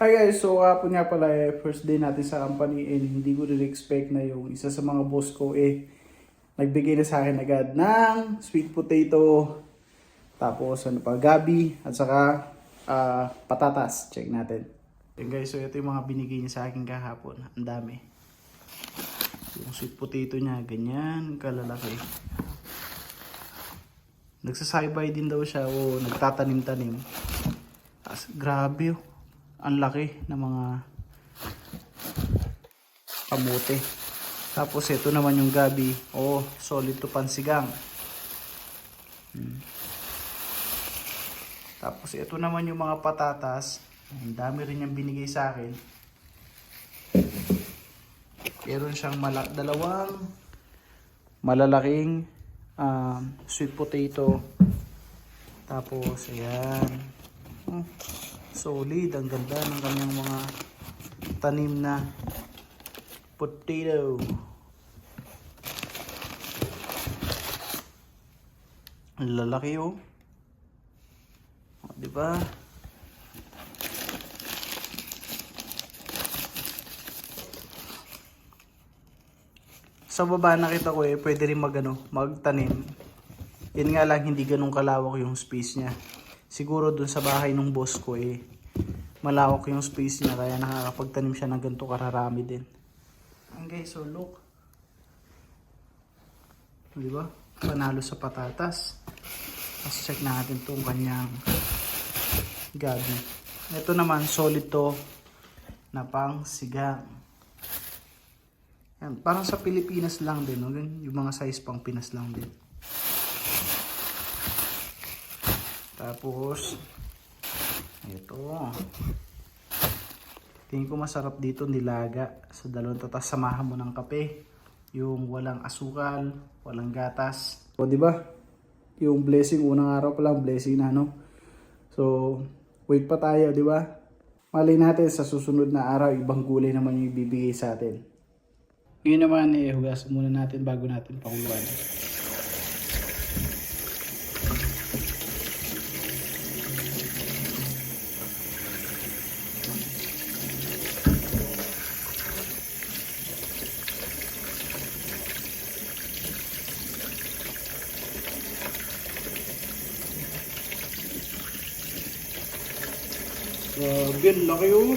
Hi guys, so hapon nga pala first day natin sa company and hindi ko rin expect na yung isa sa mga boss ko nagbigay na sa akin agad ng sweet potato, tapos ano pa, gabi at saka patatas. Check natin. Okay guys, so ito yung mga binigay niya sa akin kahapon. Ang dami. Yung sweet potato niya, ganyan kalalaki. Nagsasaybay din daw siya o nagtatanim-tanim. Grabe oh. Ang laki ng mga kamote. Tapos ito naman yung gabi. Oh, solid to pansigang. Tapos ito naman yung mga patatas. Ang dami rin yung binigay sa akin. Meron siyang dalawang malalaking sweet potato. Tapos ayan. Solid, ang ganda ng kanyang mga tanim na potato. Ang lalaki oh. Di ba? Sa baba nakita ko pwede rin magtanim. Yan nga lang hindi ganun kalawak yung space niya. Siguro dun sa bahay ng boss ko malawak yung space niya kaya nakakapagtanim siya ng ganito kararami din. Okay, so look. Di ba? Panalo sa patatas. Tapos check natin tong kanyang gabi. Ito naman solid to na pang sigang. Yan, parang sa Pilipinas lang din, no? Yung mga size pang Pinas lang din. Tapos ito. Tingin ko masarap dito nilaga sa dalawang tatas, samahan mo ng kape, yung walang asukal, walang gatas. O di ba? Yung blessing unang araw pa lang blessing na no. So wait pa tayo, di ba? Malay natin sa susunod na araw ibang gulay naman yung ibibigay sa atin. Ngayon naman hugasan muna natin bago natin pakuluan. Grabe, laki oh.